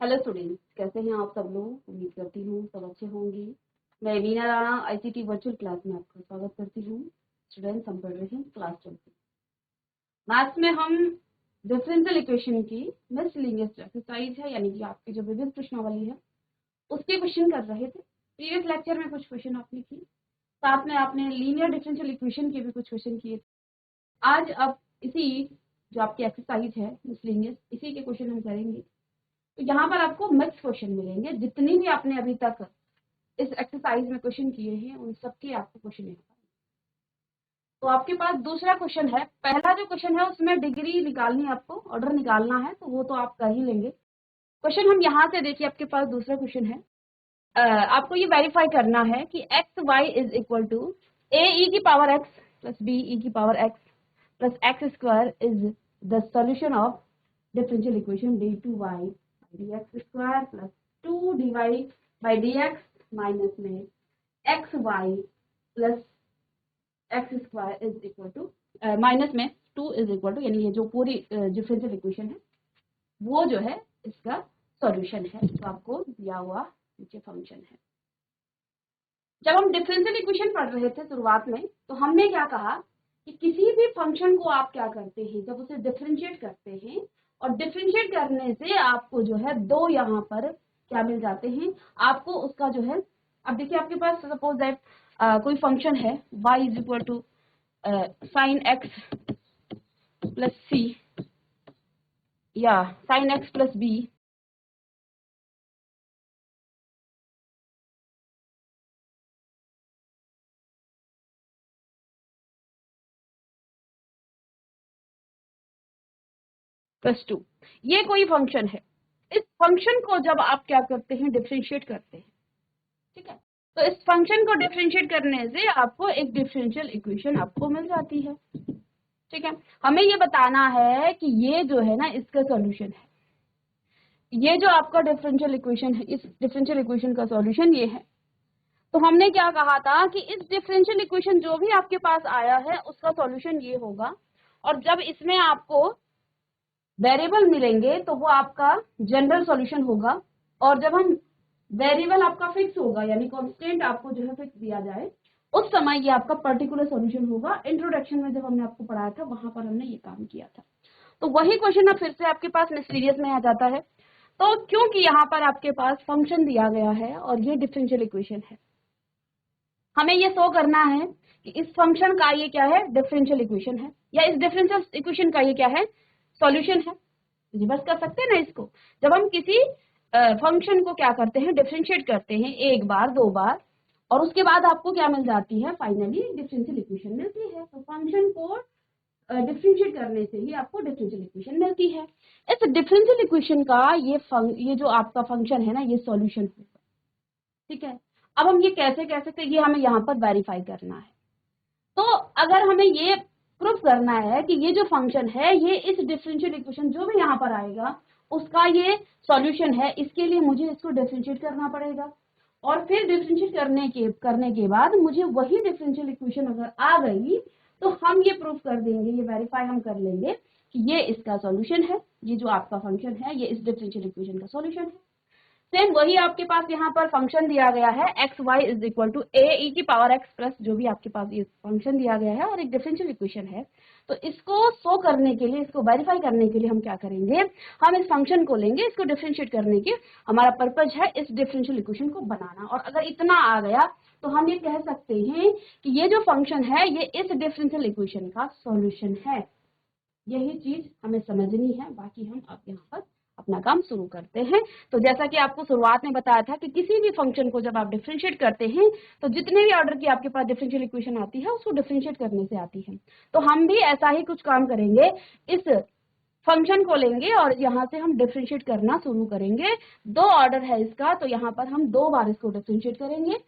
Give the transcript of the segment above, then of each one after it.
Hello students, कैसे हैं आप सब लोग। उम्मीद करती हूँ सब अच्छे होंगे। मैं Veena Rana ICT virtual class में आपका स्वागत करती हूँ। स्टूडेंट्स, हम पढ़ रहे हैं क्लास 12 मैथ्स में। हम डिफरेंशियल इक्वेशन की मिसलिनियस एक्सरसाइज है, यानी कि आपकी जो विविध प्रश्नावली है उसके क्वेश्चन कर रहे थे। प्रीवियस लेक्चर में कुछ क्वेश्चन आपने किए, साथ में आपने लीनियर डिफरेंशियल इक्वेशन के भी कुछ क्वेश्चन किए थे। आज अब इसी जो आपकी एक्सरसाइज है मिसलिनियस, इसी के क्वेश्चन हम करेंगे। तो यहाँ पर आपको मिक्स क्वेश्चन मिलेंगे। जितनी भी आपने अभी तक इस एक्सरसाइज में क्वेश्चन किए हैं उन सबके आपको क्वेश्चन यहाँ पर। तो आपके पास दूसरा क्वेश्चन है। पहला जो क्वेश्चन है उसमें डिग्री निकालनी है, आपको ऑर्डर निकालना है, तो वो तो आप कर ही लेंगे। क्वेश्चन हम यहाँ से देखिए, आपके पास दूसरा क्वेश्चन है। आपको ये वेरीफाई करना है कि x y is equal to a e की power x plus b e की power x plus x square is the solution of differential equation d two y d x square plus 2 dy by d x minus में x y plus x square is equal to minus में 2 is equal to, यानी ये जो पूरी differential equation है वो जो है इसका सॉल्यूशन है, जो आपको दिया हुआ नीचे फंक्शन है। जब हम डिफरेंशियल इक्वेशन पढ़ रहे थे शुरुआत में, तो हमने क्या कहा कि किसी भी फंक्शन को आप क्या करते हैं, जब उसे डिफरेंशिएट करते हैं, और डिफरेंशिएट करने से आपको जो है दो यहाँ पर क्या मिल जाते हैं, आपको उसका जो है। अब देखिए, आपके पास सपोज दैट कोई फंक्शन है y is equal to sine x plus c या sine x plus b plus 2, ये कोई फंक्शन है। इस फंक्शन को जब आप क्या करते हैं, डिफरेंशिएट करते हैं, ठीक है। तो इस फंक्शन को डिफरेंशिएट करने से आपको एक डिफरेंशियल इक्वेशन आपको मिल जाती है, ठीक है। हमें ये बताना है कि ये जो है ना इसका सॉल्यूशन है। ये जो आपका डिफरेंशियल इक्वेशन है, इस डिफरेंशियल इक्वेशन का सॉल्यूशन ये है। तो हमने क्या कहा था कि इस डिफरेंशियल इक्वेशन जो भी आपके पास आया है उसका सॉल्यूशन ये होगा, और जब इसमें आपको वेरिएबल मिलेंगे तो वो आपका जनरल सॉल्यूशन होगा। और जब हम वेरिएबल आपका फिक्स होगा, यानी कांस्टेंट आपको जो है फिक्स दिया जाए, उस समय ये आपका पर्टिकुलर सॉल्यूशन होगा। इंट्रोडक्शन में जब हमने आपको पढ़ाया था वहां पर हमने ये काम किया था। तो वही क्वेश्चन अब फिर से आपके पास मिस्टीरियस में आ जाता है। तो क्योंकि यहाँ पर आपके पास फंक्शन दिया गया है और ये डिफरेंशियल इक्वेशन है, हमें ये शो करना है कि इस फंक्शन का ये क्या है, डिफरेंशियल इक्वेशन है, या इस डिफरेंशियल इक्वेशन का ये क्या है, सॉल्यूशन है। रिवर्स कर सकते हैं ना इसको। जब हम किसी फंक्शन को क्या करते हैं, डिफरेंशिएट करते हैं एक बार दो बार, और उसके बाद आपको क्या मिल जाती है, फाइनली डिफरेंशियल इक्वेशन मिलती है। तो फंक्शन को डिफरेंशिएट करने से ही आपको डिफरेंशियल इक्वेशन मिलती है। इस डिफरेंशियल इक्वेशन का ये जो आपका फंक्शन है ना, ये सॉल्यूशन होगा, ठीक है। अब हम ये कैसे कह सकते हैं, ये हमें यहाँ पर वेरीफाई करना है। तो अगर हमें ये प्रूफ करना है कि ये जो फंक्शन है ये इस डिफरेंशियल इक्वेशन जो भी यहाँ पर आएगा उसका ये सॉल्यूशन है, इसके लिए मुझे इसको डिफरेंशिएट करना पड़ेगा। और फिर डिफरेंशिएट करने के बाद मुझे वही डिफरेंशियल इक्वेशन अगर आ गई तो हम ये प्रूफ कर देंगे, ये वेरीफाई हम कर लेंगे कि ये इसका सॉल्यूशन है। ये जो आपका फंक्शन है ये इस डिफरेंशियल इक्वेशन का सॉल्यूशन है। सेम वही आपके पास यहाँ पर फंक्शन दिया गया है x y is equal to a e की पावर एक्स प्लस, जो भी आपके पास ये फंक्शन दिया गया है और एक डिफरेंशियल इक्वेशन है। तो इसको शो करने के लिए, इसको वेरीफाई करने के लिए हम क्या करेंगे, हम इस फंक्शन को लेंगे, इसको डिफरेंशिएट करने के हमारा पर्पज है इस डिफरेंशियल इक्वेशन को बनाना। और अगर इतना आ गया तो हम ये कह सकते हैं कि ये जो फंक्शन है ये इस डिफरेंशियल इक्वेशन का सॉल्यूशन है। यही चीज हमें समझनी है। बाकी हम अब यहाँ पर अपना काम शुरू करते हैं। तो जैसा कि आपको शुरुआत में बताया था कि किसी भी फंक्शन को जब आप डिफरेंशिएट करते हैं तो जितने भी ऑर्डर की आपके पास डिफरेंशियल इक्वेशन आती है उसको डिफरेंशिएट करने से आती है। तो हम भी ऐसा ही कुछ काम करेंगे, इस फंक्शन को लेंगे और यहाँ से हम डिफरेंशिएट करना शुरू करेंगे। दो ऑर्डर है इसका, तो यहाँ पर हम दो बार इसको डिफरेंशिएट करेंगे,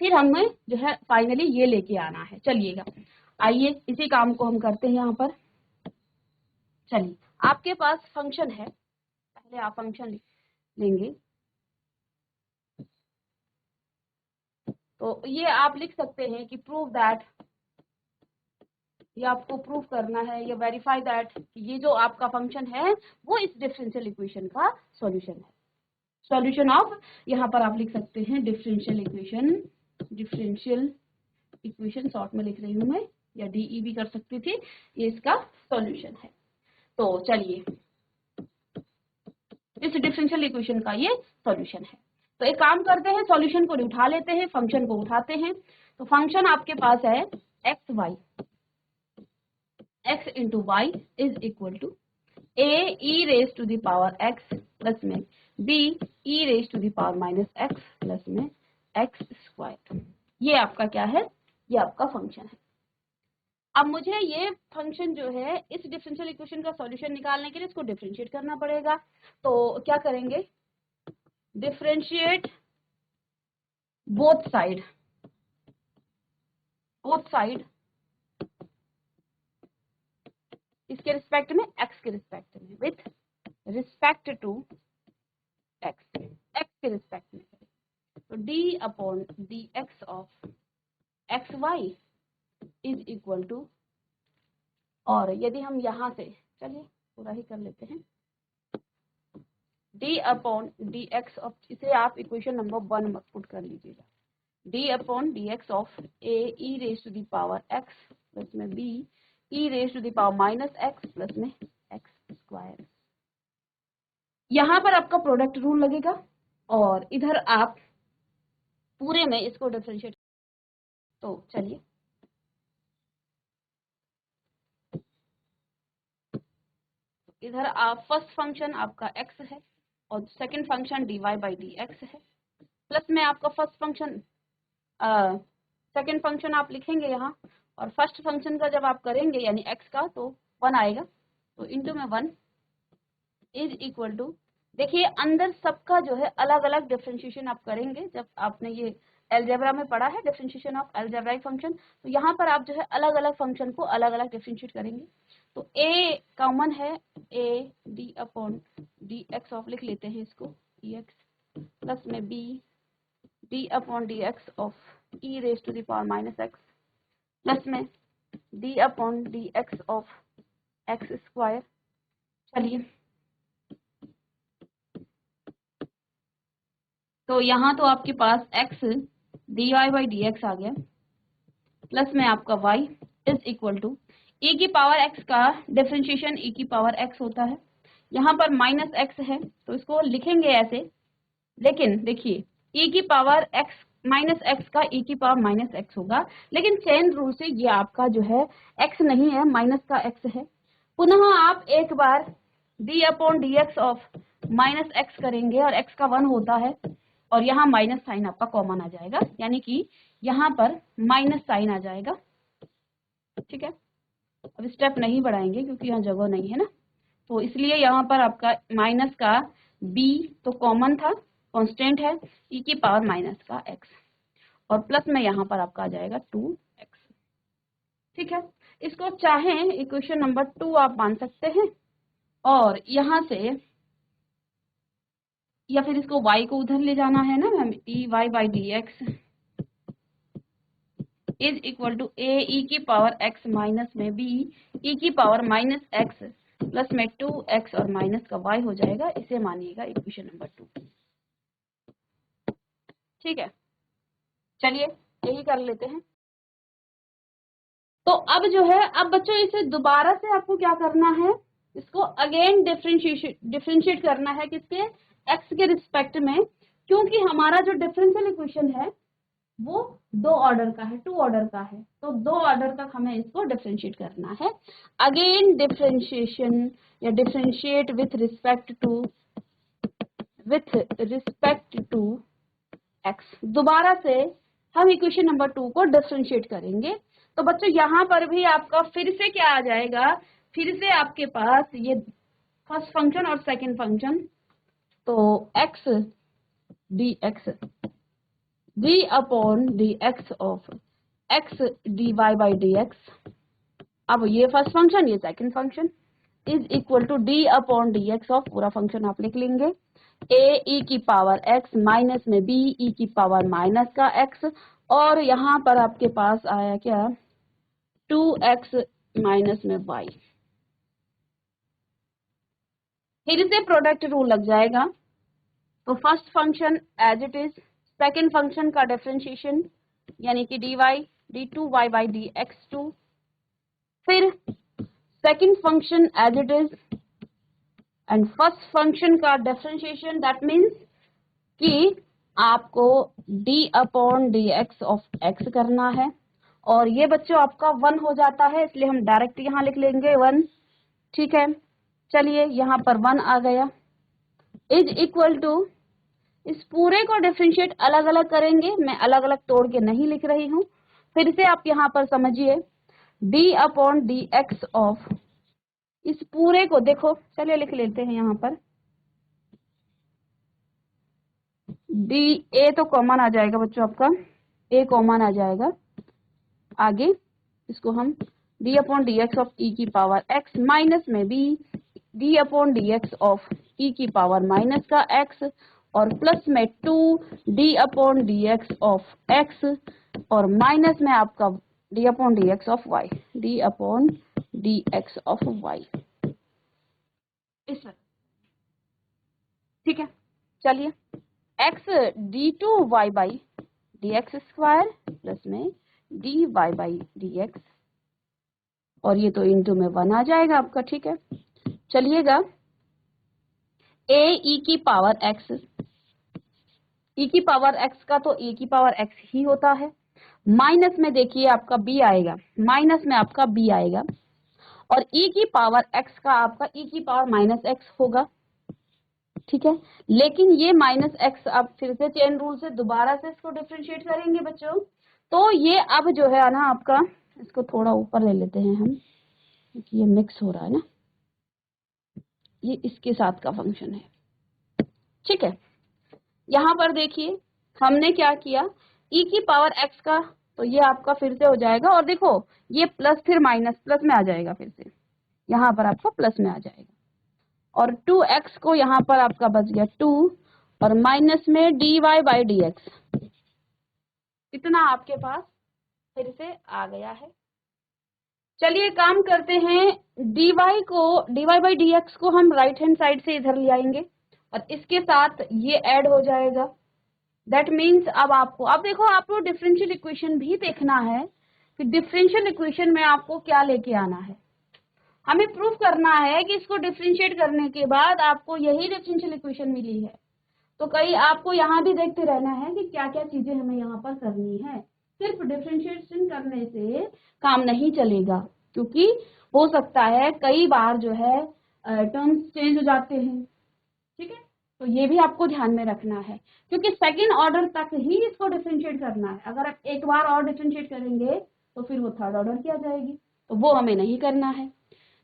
फिर हमें जो है फाइनली ये लेके आना है। चलिएगा, आइए इसी काम को हम करते हैं यहाँ पर। चलिए, आपके पास फंक्शन है, पहले आप फंक्शन लेंगे। तो ये आप लिख सकते हैं कि प्रूव दैट, ये आपको प्रूव करना है, ये वेरीफाई दैट ये जो आपका फंक्शन है वो इस डिफरेंशियल इक्वेशन का सॉल्यूशन है। सॉल्यूशन ऑफ, यहाँ पर आप लिख सकते हैं डिफरेंशियल इक्वेशन शॉर्ट में लिख रही हूँ मैं, या डीई भी कर सकती थी, ये इसका सॉल्यूशन है। तो चलिए इस डिफरेंशियल इक्वेशन का ये सॉल्यूशन है। तो एक काम करते हैं, सॉल्यूशन को उठा लेते हैं, फंक्शन को उठाते हैं। तो फंक्शन आपके पास है x y, x into y is equal to a e raise to the power x plus में b e raise to the power minus x plus में x स्क्वायर। ये आपका क्या है, ये आपका फंक्शन है। अब मुझे ये फंक्शन जो है इस डिफरेंशियल इक्वेशन का सॉल्यूशन निकालने के लिए इसको डिफरेंशिएट करना पड़ेगा। तो क्या करेंगे, डिफरेंशिएट बोथ साइड इसके रिस्पेक्ट में, x के रिस्पेक्ट में, विथ रिस्पेक्ट टू x के रिस्पेक्ट में। तो d upon d x of x y is equal to, और यदि हम यहां से, चलिए पूरा ही कर लेते हैं, d upon d x of, इसे आप इक्वेशन नंबर 1 मत पुट कर लीजिएगा, d upon d x of a e raise to the power x plus में b e raise to the power minus x plus में x स्क्वायर। यहाँ पर आपका प्रोडक्ट रूल लगेगा और इधर आप पूरे में इसको डिफरेंशिएट। तो चलिए इधर आप फर्स्ट फंक्शन आपका x है और second function dy by d x है, प्लस में आपका फर्स्ट फंक्शन सेकंड फंक्शन आप लिखेंगे यहाँ, और फर्स्ट फंक्शन का जब आप करेंगे यानी x का तो 1 आएगा, तो इंटू में 1 इज इक्वल टू, देखिए अंदर सबका जो है अलग अलग डिफरेंशिएशन आप करेंगे। जब आपने ये अलजेब्रा में पढ़ा है डिफरेंशिएशन ऑफ अलजेब्राइक फंक्शन, तो यहाँ पर आप जो है अलग अलग फंक्शन को अलग अलग डिफरेंशिएट करेंगे। तो a कॉमन है, a d upon d x of, लिख लेते हैं इसको डी एक्स, प्लस में b d upon d x of e raise to the power minus x plus में d upon d x of x square. चलिए तो यहाँ तो आपके पास x dy by d x आ गया, प्लस में आपका y is equal to e की पावर x का डिफरेंशिएशन e की पावर x होता है, यहाँ पर माइनस x है तो इसको लिखेंगे ऐसे, लेकिन देखिए e की पावर x माइनस x का e की पावर माइनस x होगा, लेकिन चेन रूल से ये आपका जो है x नहीं है, माइनस का x है। पुनः आप एक बार d upon d x of minus x करेंगे और x का 1 होता है, और यहाँ माइनस साइन आपका कॉमन आ जाएगा, यानी कि यहाँ पर माइनस साइन आ जाएगा। ठीक है, अब स्टेप नहीं बढ़ाएंगे क्योंकि यहाँ जगह नहीं है ना, तो इसलिए यहाँ पर आपका माइनस का b तो कॉमन था, कांस्टेंट है, e की पावर माइनस का x, और प्लस में यहाँ पर आपका आ जाएगा 2x। ठीक है, इसको चाहें इक्वेशन नंबर 2 आप मान सकते हैं, और यहाँ से या फिर इसको y को उधर ले जाना है ना ma'am, dy by d x is equal to a e की पावर x माइनस में b e की पावर माइनस x प्लस में 2x और माइनस का y हो जाएगा, इसे मानिएगा इक्वेशन नंबर 2। ठीक है, चलिए यही कर लेते हैं। तो अब जो है, अब बच्चों इसे दोबारा से आपको क्या करना है, इसको अगेन डिफरेंशिएट करना है, किसके, x के रिस्पेक्ट में, क्योंकि हमारा जो डिफरेंशियल इक्वेशन है वो 2 ऑर्डर का है, 2 ऑर्डर का है, तो 2 ऑर्डर तक हमें इसको डिफरेंशिएट करना है। अगेन डिफरेंशिएशन या differentiate with respect to x, दोबारा से हम इक्वेशन नंबर 2 को डिफरेंशिएट करेंगे। तो बच्चों यहाँ पर भी आपका फिर से क्या आ जाएगा, फिर से आपके पास ये फर्स्ट फंक्शन और सेकंड फंक्शन, तो x dx d upon d x of x dy by d x, अब ये फर्स्ट फंक्शन ये second function is equal to d upon d x of, पूरा फंक्शन आप लिख लेंगे, a e की पावर x माइनस में b e की पावर माइनस का x, और यहाँ पर आपके पास आया क्या, 2x माइनस में y। फिर से प्रोडक्ट रूल लग जाएगा, तो first function as it is, second function का डिफरेंशिएशन यानी कि dy d2y बाई dx2, फिर second function as it is and first function का डिफरेंशिएशन, दैट मीन्स कि आपको d upon dx of x करना है। और ये बच्चों आपका 1 हो जाता है, इसलिए हम डायरेक्ट यहाँ लिख लेंगे 1। ठीक है, चलिए यहाँ पर 1 आ गया, इज इक्वल टू, इस पूरे को डिफरेंशिएट अलग अलग करेंगे, मैं अलग अलग तोड़ के नहीं लिख रही हूँ, फिर से आप यहाँ पर समझिए, d अपॉन dx ऑफ, इस पूरे को देखो, चलिए लिख लेते हैं यहाँ पर, d a तो कॉमन आ जाएगा बच्चों, आपका a कॉमन आ जाएगा, आगे इसको हम d upon dx of e की पावर x माइनस में b d upon dx of e की पावर माइनस का x और प्लस में 2 d upon dx of x और माइनस में आपका d upon dx of y, d upon dx of y, इस तरह। ठीक है, चलिए x d2y by dx square plus में dy बाई dx, और ये तो इंटू में 1 आ जाएगा आपका। ठीक है, चलिएगा a e की पावर x, e की पावर x का तो e की पावर x ही होता है, माइनस में देखिए आपका b आएगा, माइनस में आपका b आएगा, और e की पावर x का आपका e की पावर माइनस x होगा। ठीक है, लेकिन ये माइनस x आप फिर से चेन रूल से दोबारा से इसको डिफरेंशिएट करेंगे बच्चों, तो ये अब जो है ना आपका, इसको थोड़ा ऊपर ले लेते हैं हम क्योंकि ये मिक्स हो रहा है ना, ये इसके साथ का फंक्शन है। ठीक है, यहाँ पर देखिए हमने क्या किया, e की पावर x का तो ये आपका फिर से हो जाएगा, और देखो ये प्लस फिर माइनस, प्लस में आ जाएगा, फिर से यहाँ पर आपको प्लस में आ जाएगा, और 2x को यहाँ पर आपका बच गया 2 और माइनस में dy बाई dx, इतना आपके पास फिर से आ गया है। चलिए काम करते हैं, dy बाई dx को हम राइट हैंड साइड से इधर ले आएंगे और इसके साथ ये ऐड हो जाएगा। दैट मीन्स अब आपको, अब देखो आपको डिफरेंशियल इक्वेशन भी देखना है कि डिफरेंशियल इक्वेशन में आपको क्या लेके आना है। हमें प्रूफ करना है कि इसको डिफरेंशिएट करने के बाद आपको यही डिफरेंशियल इक्वेशन मिली है, तो कहीं आपको यहाँ भी देखते रहना है कि क्या क्या चीजें हमें यहाँ पर करनी है। सिर्फ डिफरेंशिएशन करने से काम नहीं चलेगा, क्योंकि हो सकता है कई बार जो है टर्म्स चेंज हो जाते हैं। ठीक है, तो ये भी आपको ध्यान में रखना है, क्योंकि सेकेंड ऑर्डर तक ही इसको डिफरेंशिएट करना है। अगर आप एक बार और डिफरेंशिएट करेंगे तो फिर वो थर्ड ऑर्डर की आ जाएगी, तो वो हमें नहीं करना है।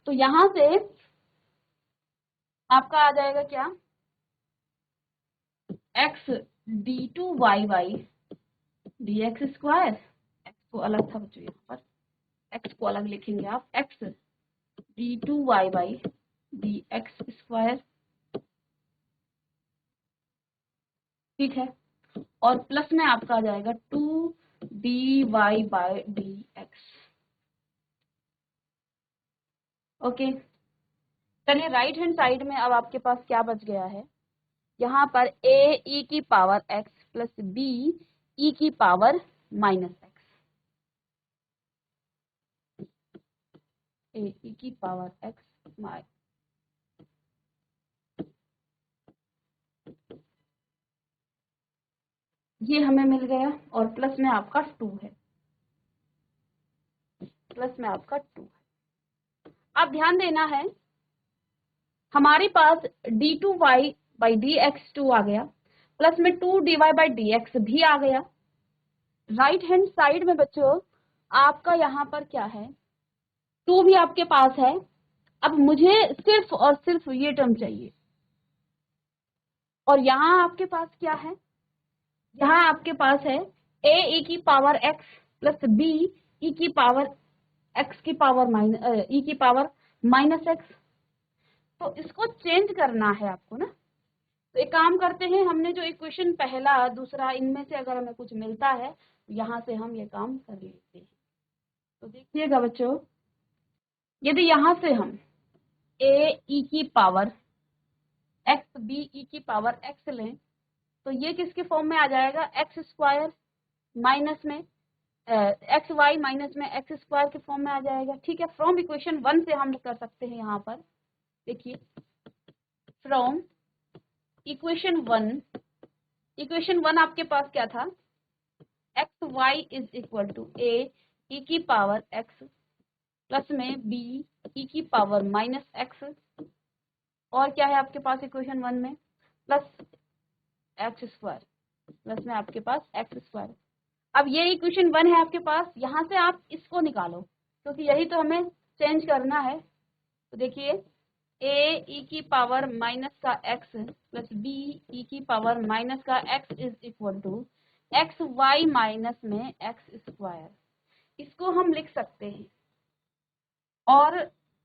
तो यहां से आपका आ जाएगा क्या, x d2y by dx square, x को अलग था बच्चों, यहाँ पर x को अलग लिखेंगे आप, x d2y by dx square. ठीक है, और प्लस में आपका आ जाएगा 2dy बाई dx। ओके, चलिए राइट हैंड साइड में अब आपके पास क्या बच गया है, यहाँ पर a e की power x plus b e की power minus x, a e की पावर x माइनस, ये हमें मिल गया, और प्लस में आपका 2 है, प्लस में आपका 2 है। अब ध्यान देना है, हमारे पास d2y बाई dx2 आ गया, प्लस में 2dy बाई dx भी आ गया। राइट हैंड साइड में बच्चों आपका यहाँ पर क्या है, 2 भी आपके पास है। अब मुझे सिर्फ और सिर्फ ये टर्म चाहिए, और यहाँ आपके पास क्या है, यहाँ आपके पास है a e की power x plus b e की पावर x की पावर माइनस e की पावर माइनस x। तो इसको चेंज करना है आपको ना, तो एक काम करते हैं, हमने जो इक्वेशन पहला दूसरा इनमें से अगर हमें कुछ मिलता है तो यहाँ से हम ये काम कर लेते हैं। तो देखिएगा बच्चों, यदि यहाँ से हम a e की पावर x b e की पावर x लें तो ये किसके फॉर्म में आ जाएगा, एक्स स्क्वायर माइनस में एक्स वाई माइनस में एक्स स्क्वायर के फॉर्म में आ जाएगा। ठीक है, फ्रॉम इक्वेशन 1 से हम कर सकते हैं यहाँ पर। देखिए फ्रॉम इक्वेशन 1 आपके पास क्या था, x y is equal to a e की पावर एक्स प्लस में बी ई की पावर माइनस एक्स, और क्या है आपके पास इक्वेशन 1 में, प्लस एक्स स्क्वायर, प्लस में आपके पास एक्स स्क्वायर। अब ये इक्वेशन 1 है आपके पास, यहाँ से आप इसको निकालो क्योंकि यही तो हमें चेंज करना है। तो देखिए ए ई की पावर माइनस का एक्स प्लस बी ई की पावर माइनस का x is equal to x y minus में एक्स स्क्वायर, इसको हम लिख सकते हैं। और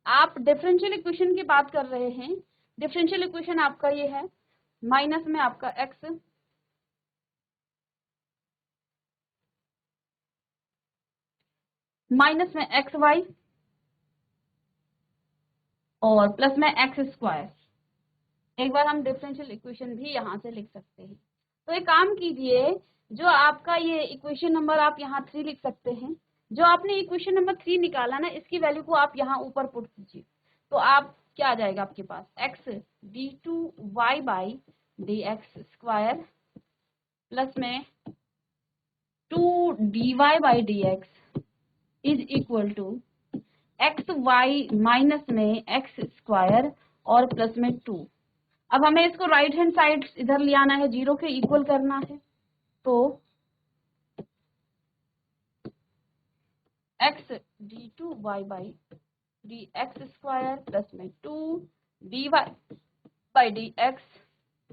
आप डिफरेंशियल इक्वेशन की बात कर रहे हैं, डिफरेंशियल इक्वेशन आपका ये है, माइनस में आपका एक्स माइनस में एक्स वाई और प्लस में एक्स स्क्वायर। एक बार हम डिफरेंशियल इक्वेशन भी यहाँ से लिख सकते हैं। तो एक काम कीजिए, जो आपका ये इक्वेशन नंबर आप यहाँ 3 लिख सकते हैं, जो आपने इक्वेशन नंबर 3 निकाला ना, इसकी वैल्यू को आप यहाँ ऊपर पुट कीजिए। तो आप क्या आ जाएगा आपके पास, x d two y by d x square plus में 2 d y by d x is equal to x y minus में एक्स स्क्वायर और प्लस में 2। अब हमें इसको राइट हैंड साइड इधर ले आना है, 0 के इक्वल करना है। तो x d two y by d x square plus में 2 d y by d x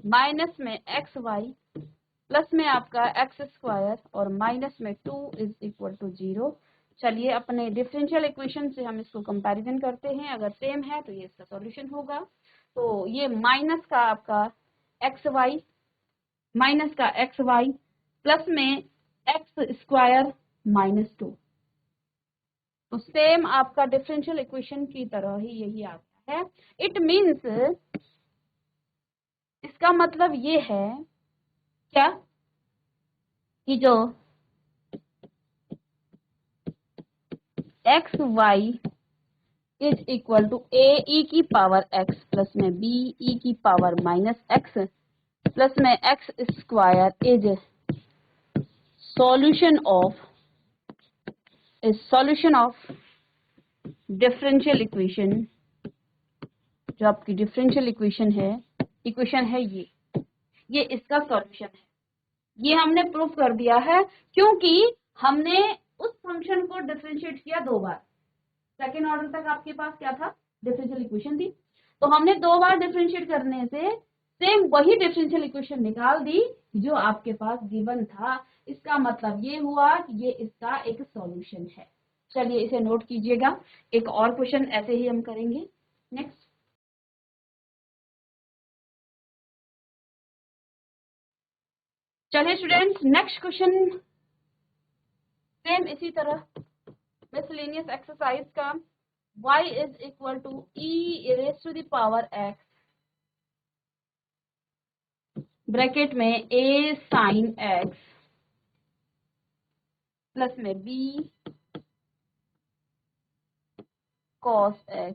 minus में एक्स वाई प्लस में आपका एक्स स्क्वायर और माइनस में 2 इज इक्वल टू 0। चलिए अपने डिफरेंशियल इक्वेशन से हम इसको कंपैरिजन करते हैं, अगर सेम है तो ये इसका सॉल्यूशन होगा। तो ये माइनस का आपका एक्स वाई माइनस का एक्स वाई प्लस में एक्स स्क्वायर माइनस 2, तो सेम आपका डिफरेंशियल इक्वेशन की तरह ही यही आता है। इट मीन्स, इसका मतलब ये है क्या कि जो x y is equal to a e की पावर एक्स प्लस में बी ई की पावर माइनस एक्स प्लस में x square is solution of differential equation. जो आपकी डिफरेंशियल इक्वेशन है ये इसका सॉल्यूशन है। ये हमने प्रूव कर दिया है क्योंकि हमने उस फंक्शन को डिफरेंशिएट किया 2 बार। सेकेंड ऑर्डर तक आपके पास क्या था, डिफरेंशियल इक्वेशन थी, तो हमने 2 बार डिफरेंशिएट करने से सेम वही डिफरेंशियल इक्वेशन निकाल दी जो आपके पास गिवन था। इसका मतलब ये हुआ कि ये इसका एक सॉल्यूशन है। चलिए इसे नोट कीजिएगा, एक और क्वेश्चन ऐसे ही हम करेंगे। नेक्स्ट, चलिए स्टूडेंट्स नेक्स्ट क्वेश्चन सेम इसी तरह मिसलेनियस एक्सरसाइज का, y is equal to e raise to the power x bracket में a साइन x प्लस में b कॉस x,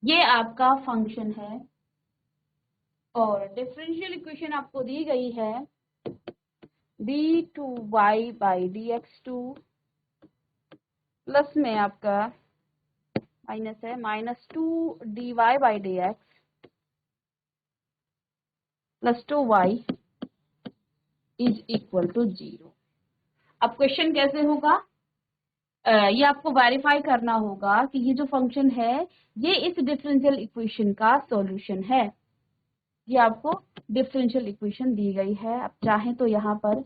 ये आपका फंक्शन है और डिफरेंशियल इक्वेशन आपको दी गई है d2y बाई dx2 प्लस में आपका माइनस है minus 2 dy by dx plus 2y is equal to 0। अब क्वेश्चन कैसे होगा, ये आपको वेरीफाई करना होगा कि ये जो फंक्शन है ये इस डिफरेंशियल इक्वेशन का सॉल्यूशन है। ये आपको डिफरेंशियल इक्वेशन दी गई है। आप चाहें तो यहाँ पर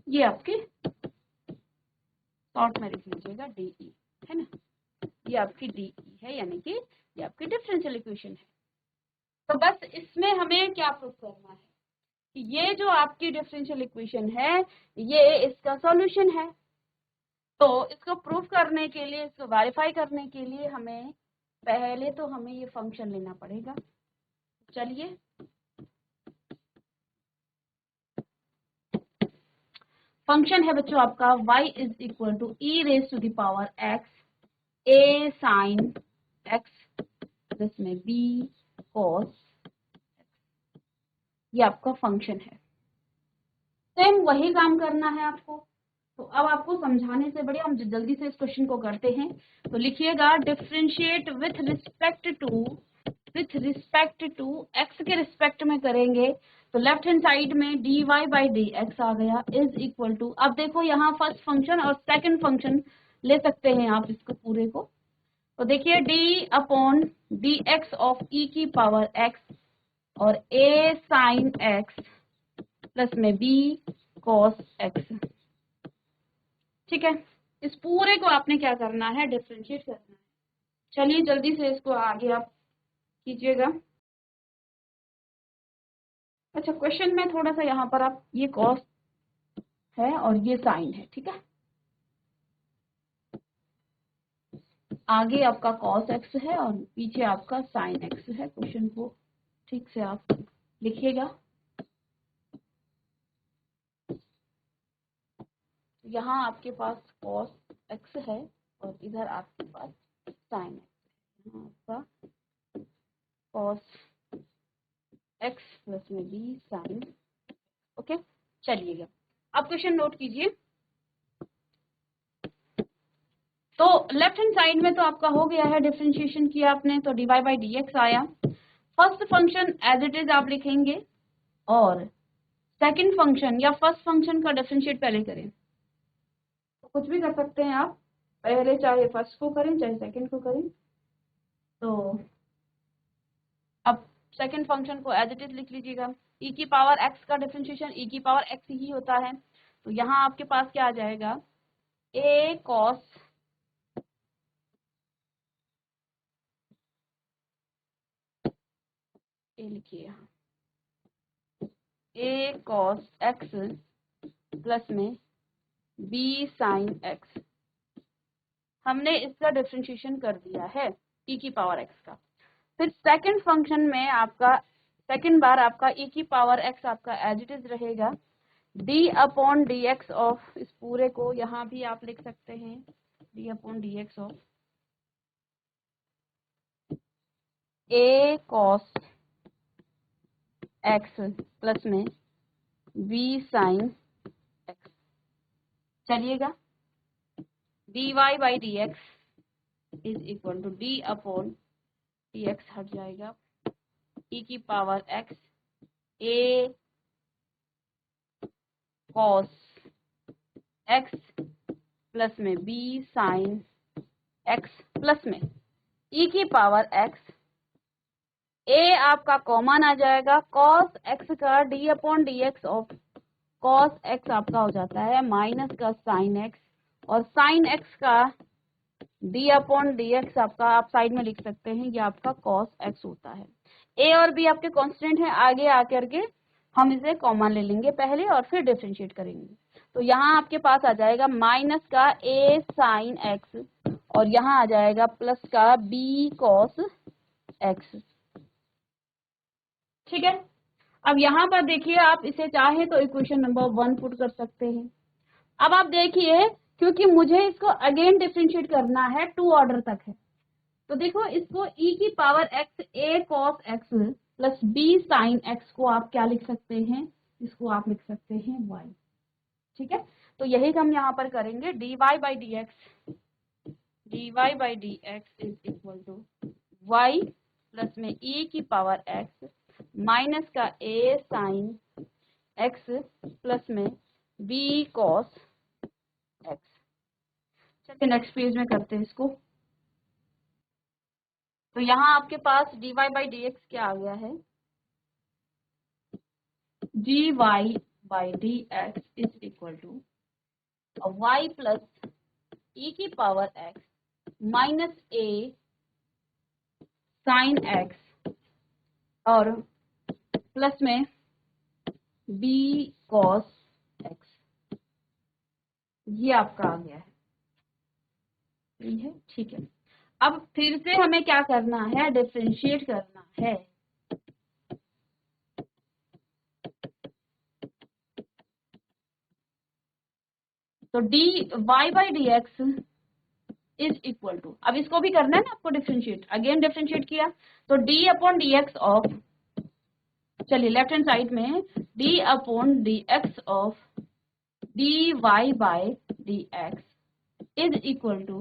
ये आपके शॉर्ट में लिख लीजिएगा DE है ना, ये आपकी DE है यानी कि ये आपकी डिफरेंशियल इक्वेशन है। तो बस इसमें हमें क्या प्रूव करना है कि ये जो आपकी डिफरेंशियल इक्वेशन है ये इसका सॉल्यूशन है। तो इसको प्रूव करने के लिए, इसको वेरीफाई करने के लिए हमें पहले तो हमें ये फंक्शन लेना पड़ेगा। चलिए फंक्शन है बच्चों आपका y is equal to e raise to the power x a sine x plus में b cos, ये आपका फंक्शन है। सेम वही काम करना है आपको। तो अब आपको समझाने से बढ़िया हम जल्दी से इस क्वेश्चन को करते हैं। तो लिखिएगा differentiate with respect to x के रिस्पेक्ट में करेंगे तो लेफ्ट हैंड साइड में dy बाई डी एक्स आ गया इज इक्वल टू, अब देखो यहाँ फर्स्ट फंक्शन और सेकंड फंक्शन ले सकते हैं आप इसको पूरे को। तो देखिए d upon d x of e की पावर x और a साइन x प्लस में b cos x। ठीक है, इस पूरे को आपने क्या करना है, डिफरेंशिएट करना है। चलिए जल्दी से इसको आगे आप कीजिएगा। अच्छा क्वेश्चन में थोड़ा सा यहाँ पर आप ये कॉस है और ये साइन है, ठीक है। आगे आपका कॉस एक्स है और पीछे आपका साइन एक्स है। क्वेश्चन को ठीक से आप लिखिएगा। यहाँ आपके पास कॉस एक्स है और इधर आपके पास साइन एक्स है। यहाँ आपका कॉस एक्स प्लस में बी साइन। ओके चलिएगा अब क्वेश्चन नोट कीजिए। तो लेफ्ट हैंड साइड में तो आपका हो गया है, डिफरेंशिएशन किया आपने तो dy बाई डी एक्स आया। First function as it is आप लिखेंगे और सेकंड फंक्शन या फर्स्ट फंक्शन का डिफरेंशिएट पहले करें। तो कुछ भी कर सकते हैं आप, पहले चाहे फर्स्ट को करें चाहे सेकंड को करें। तो अब सेकंड फंक्शन को एज इट इज लिख लीजिएगा। e की पावर x का डिफरेंशिएशन e की पावर x ही होता है। तो यहाँ आपके पास क्या आ जाएगा, a cos ए लिखिए यहाँ a cos x प्लस में b sin x। हमने इसका डिफरेंशिएशन कर दिया है e की पावर x का। फिर सेकंड फंक्शन में आपका सेकंड बार आपका e की पावर x आपका एज इट इज रहेगा d upon d x of, इस पूरे को यहाँ भी आप लिख सकते हैं d upon d x of a cos x plus में b sin x। चलिएगा dy by d x is equal to d upon d x हट जाएगा e की power x a cos x plus में b sin x प्लस में e की power x a आपका common आ जाएगा, cos x का d upon d x of cos x आपका हो जाता है माइनस का sin x और sin x का d अपॉन डी एक्स आपका आप साइड में लिख सकते हैं, ये आपका cos x होता है। a और b आपके कांस्टेंट हैं, आगे आकर के हम इसे कॉमन ले लेंगे पहले और फिर डिफरेंशिएट करेंगे। तो यहाँ आपके पास आ जाएगा माइनस का a sin x और यहाँ आ जाएगा प्लस का b cos x। ठीक है, अब यहाँ पर देखिए आप इसे चाहे तो इक्वेशन नंबर 1 पुट कर सकते हैं। अब आप देखिए क्योंकि मुझे इसको अगेन डिफरेंशिएट करना है 2 ऑर्डर तक है, तो देखो इसको e की power x a cos x plus b sin x को आप क्या लिख सकते हैं, इसको आप लिख सकते हैं y। ठीक है, तो यही हम यहाँ पर करेंगे। dy by d x is equal to y plus में e की पावर x माइनस का a साइन x प्लस में b cos x। चलिए नेक्स्ट पेज में करते हैं इसको। तो यहाँ आपके पास dy बाई डी एक्स क्या आ गया है, dy by d x is equal to y plus e की power x minus a sine x और प्लस में बी कॉस एक्स, ये आपका आ गया है। सही है, ठीक है। अब फिर से हमें क्या करना है, डिफरेंशिएट करना है। तो d y by d x is equal to, अब इसको भी करना है ना आपको डिफरेंशिएट, अगेन डिफरेंशिएट किया तो d upon d x of, चलिए लेफ्ट हैंड साइड में d upon d x of d y by d x is equal to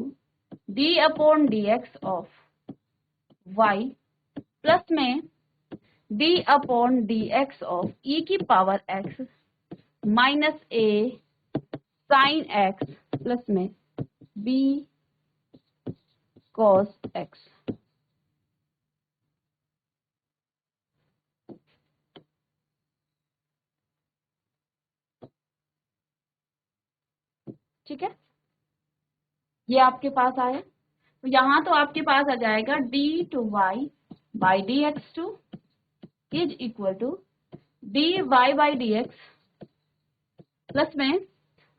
d upon d x of y plus में d upon d x of e की power x minus a sine x plus में b cos x। ठीक है, ये आपके पास आया। तो यहां तो आपके पास आ जाएगा d two y by d x two is equal to d y by d x plus में,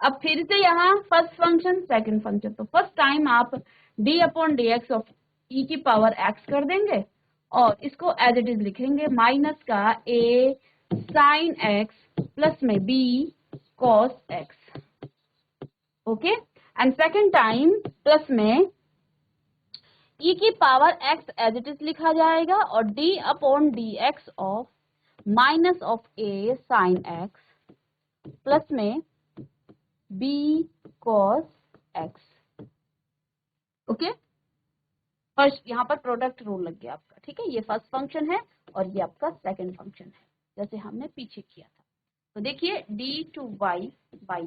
अब फिर से यहाँ फर्स्ट फंक्शन सेकंड फंक्शन, तो फर्स्ट टाइम आप d upon d x of e की पावर एक्स कर देंगे और इसको एज इट इज लिखेंगे माइनस का ए साइन एक्स प्लस में b cos x. Okay, and second time plus में ई की power x as it is लिखा जाएगा और d upon d x of minus of a sine x plus में b cos x. Okay, first यहाँ पर product rule लग गया आपका। ठीक है, ये फर्स्ट फंक्शन है और ये आपका सेकंड फंक्शन है जैसे हमने पीछे किया था। तो देखिए d two y by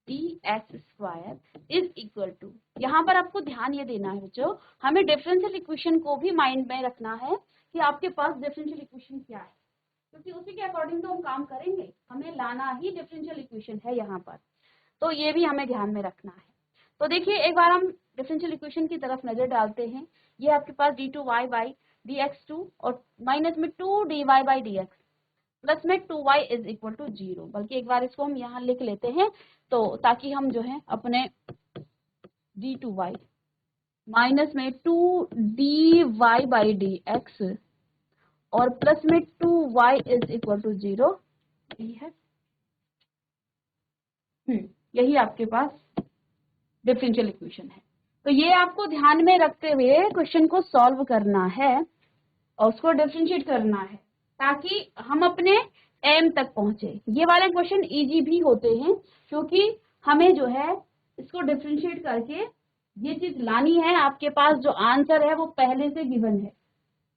d x square is equal to, यहाँ पर आपको ध्यान ये देना है बच्चों, हमें डिफरेंशियल इक्वेशन को भी माइंड में रखना है कि आपके पास डिफरेंशियल इक्वेशन क्या है, क्योंकि उसी के अकॉर्डिंग तो हम काम करेंगे, हमें लाना ही डिफरेंशियल इक्वेशन है यहाँ पर, तो ये भी हमें ध्यान में रखना है। तो देखिए एक बार हम डिफरेंशियल इक्वेशन की तरफ नजर डालते हैं। ये आपके पास d two y by d x two और माइनस में two d y by d x plus में two y is equal to zero, बल्कि एक बार इसको हम यहाँ लिख लेते हैं तो ताकि हम जो है अपने डी टू वाई माइनस में two d y by d x और प्लस में two y is equal to zero, यही है। यही आपके पास डिफरेंशियल इक्वेशन है। तो ये आपको ध्यान में रखते हुए क्वेश्चन को सॉल्व करना है और उसको डिफरेंशिएट करना है ताकि हम अपने एम तक पहुंचे। ये वाले क्वेश्चन इजी भी होते हैं क्योंकि हमें जो है इसको डिफरेंशिएट करके ये चीज लानी है, आपके पास जो आंसर है वो पहले से गिवन है।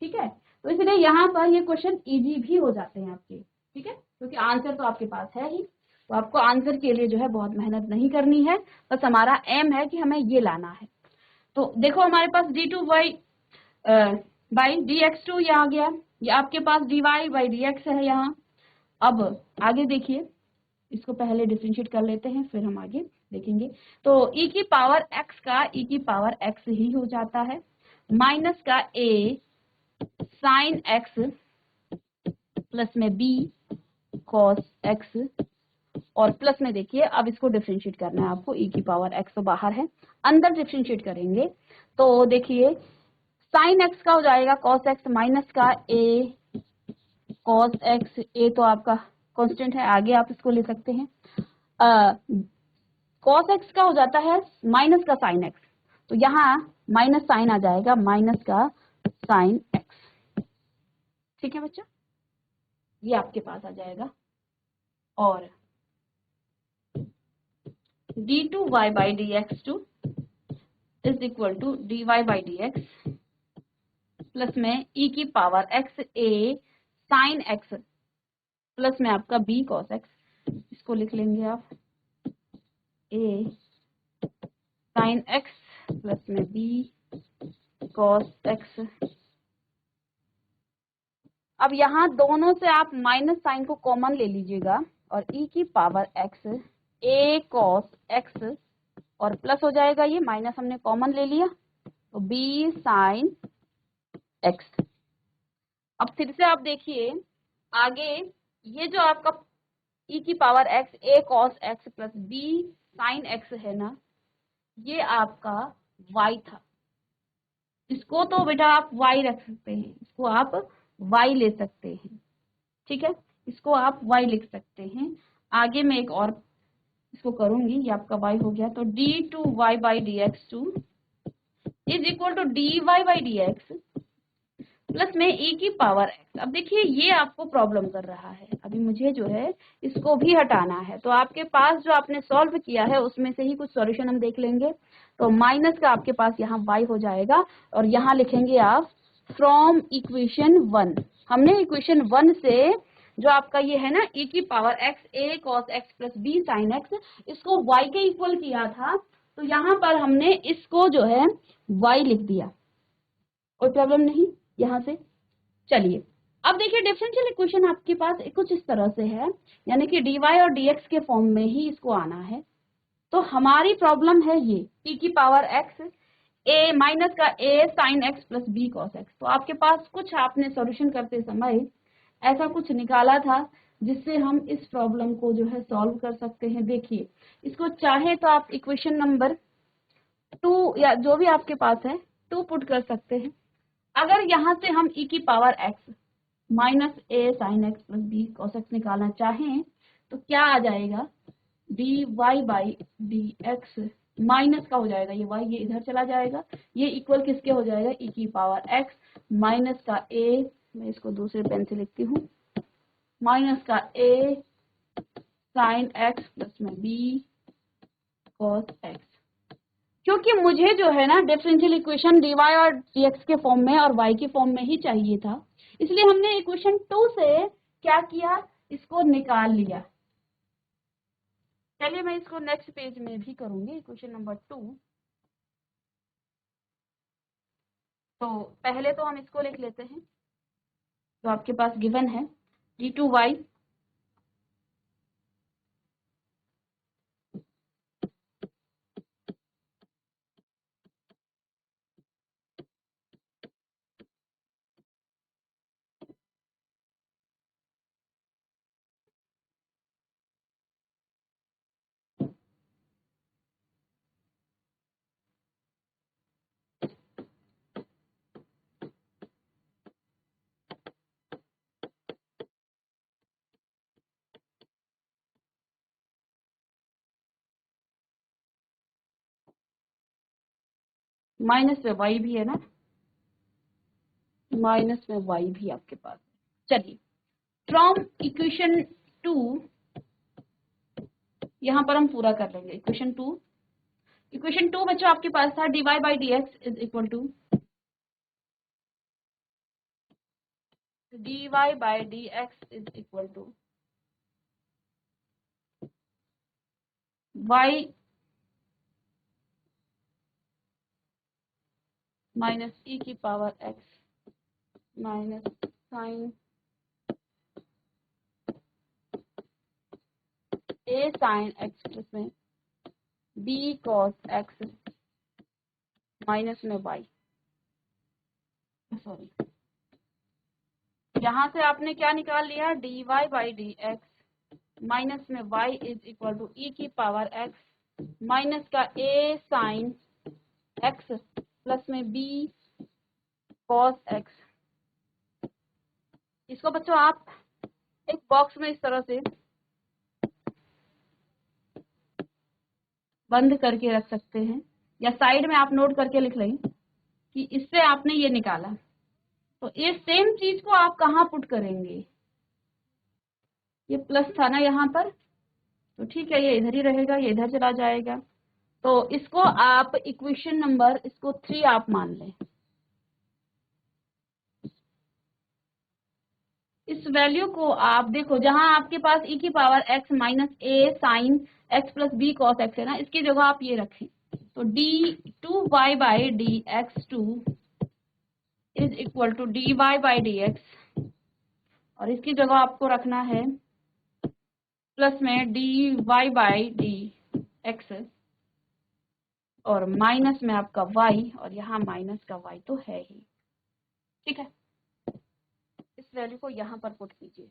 ठीक है, तो इसलिए यहाँ पर ये क्वेश्चन इजी भी हो जाते हैं आपके। ठीक है, क्योंकि आंसर तो आपके पास है ही, तो आपको आंसर के लिए जो है बहुत मेहनत नहीं करनी है, बस हमारा एम है कि हमें ये लाना है। तो देखो हमारे पास d two y by d x two ये आ गया, ये आपके पास d y by d x है यहाँ। अब आगे देखिए, इसको पहले डिफरेंशिएट कर लेते हैं फिर हम आगे देखेंगे। तो e की पावर x का e की पावर x ही हो जाता है माइनस का a साइन x प्लस में b cos x और प्लस में देखिए अब इसको डिफरेंशिएट करना है आपको, e की पावर x तो बाहर है, अंदर डिफरेंशिएट करेंगे तो देखिए साइन x का हो जाएगा cos x माइनस का a cos x, a तो आपका कांस्टेंट है, आगे आप इसको ले सकते हैं। cos x का हो जाता है माइनस का साइन x, तो यहाँ माइनस साइन आ जाएगा माइनस का साइन x। ठीक है बच्चा, ये आपके पास आ जाएगा। और d two y by d x two is equal to d y by d x plus में e की power x a sine x plus में आपका b cos x, इसको लिख लेंगे आप a साइन x प्लस में b cos x। अब यहाँ दोनों से आप माइनस साइन को कॉमन ले लीजिएगा और e की power x a cos x और प्लस हो जाएगा, ये माइनस हमने कॉमन ले लिया तो b साइन x। अब फिर से आप देखिए आगे, ये जो आपका e की power x a cos x plus b sin x है ना, ये आपका y था। इसको तो बेटा आप y रख सकते हैं, इसको आप y ले सकते हैं, ठीक है, इसको आप y लिख सकते हैं। आगे मैं एक और इसको करूंगी, ये आपका y हो गया, तो d2y by d x two is equal to dy by d x plus में e की पावर x। अब देखिए ये आपको प्रॉब्लम कर रहा है, अभी मुझे जो है इसको भी हटाना है, तो आपके पास जो आपने सॉल्व किया है उसमें से ही कुछ सॉल्यूशन हम देख लेंगे। तो माइनस का आपके पास यहाँ y हो जाएगा, और यहाँ लिखेंगे आप फ्रॉम इक्वेशन 1। हमने इक्वेशन 1 से जो आपका ये है ना e की power x a cos x plus b sin x, इसको y के इक्वल किया था, तो यहाँ पर हमने इसको जो है y लिख दिया, कोई प्रॉब्लम नहीं यहाँ से। चलिए अब देखिए डिफरेंशियल इक्वेशन आपके पास कुछ इस तरह से है, यानी कि dy और dx के फॉर्म में ही इसको आना है। तो हमारी प्रॉब्लम है ये e की पावर x a माइनस का a sin x plus b cos x। तो आपके पास कुछ आपने सॉल्यूशन करते समय ऐसा कुछ निकाला था जिससे हम इस प्रॉब्लम को जो है सॉल्व कर सकते हैं। देखिए इसको चाहे तो आप इक्वेशन नंबर 2 या जो भी आपके पास है 2 पुट कर सकते हैं। अगर यहाँ से हम e की power x minus a sine x plus b cos x निकालना चाहें तो क्या आ जाएगा, d y by d x minus का हो जाएगा ये y, ये इधर चला जाएगा, ये इक्वल किसके हो जाएगा, e की पावर x माइनस का a, मैं इसको दूसरे पेन से लिखती हूँ, माइनस का a साइन एक्स प्लस में b कॉस एक्स। क्योंकि मुझे जो है ना डिफरेंशियल इक्वेशन dy और dx के फॉर्म में और y के फॉर्म में ही चाहिए था, इसलिए हमने इक्वेशन 2 से क्या किया, इसको निकाल लिया। चलिए मैं इसको नेक्स्ट पेज में भी करूंगी, इक्वेशन नंबर 2। तो पहले तो हम इसको लिख लेते हैं जो आपके पास गिवन है, d2y माइनस में y भी है ना, माइनस में y भी आपके पास है। चलिए फ्रॉम इक्वेशन 2 यहाँ पर हम पूरा कर लेंगे। इक्वेशन 2 बच्चों आपके पास था dy by d x is equal to dy by d x is equal to y minus e की power x minus sine a sine x plus में b कॉस x माइनस में y, सॉरी यहाँ से आपने क्या निकाल लिया, dy by d x minus में y is equal to e की पावर x माइनस का a साइन x प्लस में b कॉस x। इसको बच्चों आप एक बॉक्स में इस तरह से बंद करके रख सकते हैं, या साइड में आप नोट करके लिख लें कि इससे आपने ये निकाला। तो ये सेम चीज को आप कहाँ पुट करेंगे, ये प्लस था ना यहाँ पर, तो ठीक है ये इधर ही रहेगा, ये इधर चला जाएगा। तो इसको आप इक्वेशन नंबर इसको 3 आप मान लें। इस वैल्यू को आप देखो, जहां आपके पास e की power x minus a sine x plus b cos x है ना, इसकी जगह आप ये रखें, तो d2y by d x two is equal to dy by d x, और इसकी जगह आपको रखना है प्लस में dy बाई डी एक्स और माइनस में आपका y, और यहाँ माइनस का y तो है ही, ठीक है। इस वैल्यू को यहाँ पर पुट कीजिए।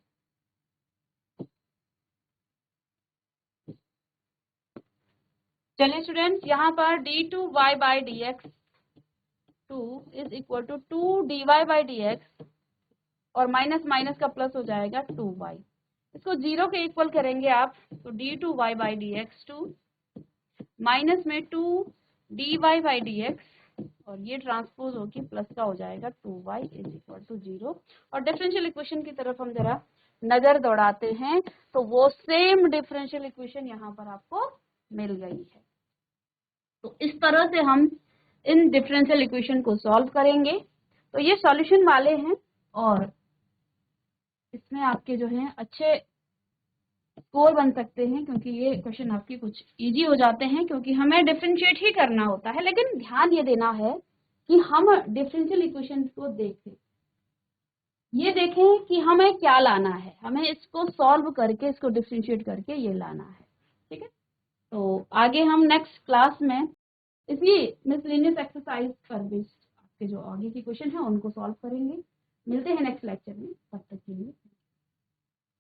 चलिए स्टूडेंट्स, यहाँ पर d2y/dx2 is equal to 2dy/dx और माइनस माइनस का प्लस हो जाएगा 2y। इसको 0 के इक्वल करेंगे आप, तो d2y/dx2 माइनस में 2dy/dx और ये ट्रांसपोज होके प्लस का हो जाएगा 2y इज इक्वल टू 0। और डिफरेंशियल इक्वेशन की तरफ हम जरा नजर दौड़ाते हैं तो वो सेम डिफरेंशियल इक्वेशन यहाँ पर आपको मिल गई है। तो इस तरह से हम इन डिफरेंशियल इक्वेशन को सॉल्व करेंगे। तो ये सॉल्यूशन वाले हैं और इसमें आपके जो हैं अच्छे स्कोर बन सकते हैं, क्योंकि ये क्वेश्चन आपके कुछ इजी हो जाते हैं, क्योंकि हमें डिफरेंशिएट ही करना होता है। लेकिन ध्यान ये देना है कि हम डिफरेंशियल इक्वेशन को देखें, ये देखें कि हमें क्या लाना है, हमें इसको सॉल्व करके इसको डिफरेंशिएट करके ये लाना है। ठीक है, तो आगे हम नेक्स्ट क्लास में इसी मिसलेनियस एक्सरसाइज पर बेस्ड आपके जो आगे के क्वेश्चन है उनको सॉल्व करेंगे। मिलते हैं नेक्स्ट लेक्चर में, तब तक के लिए।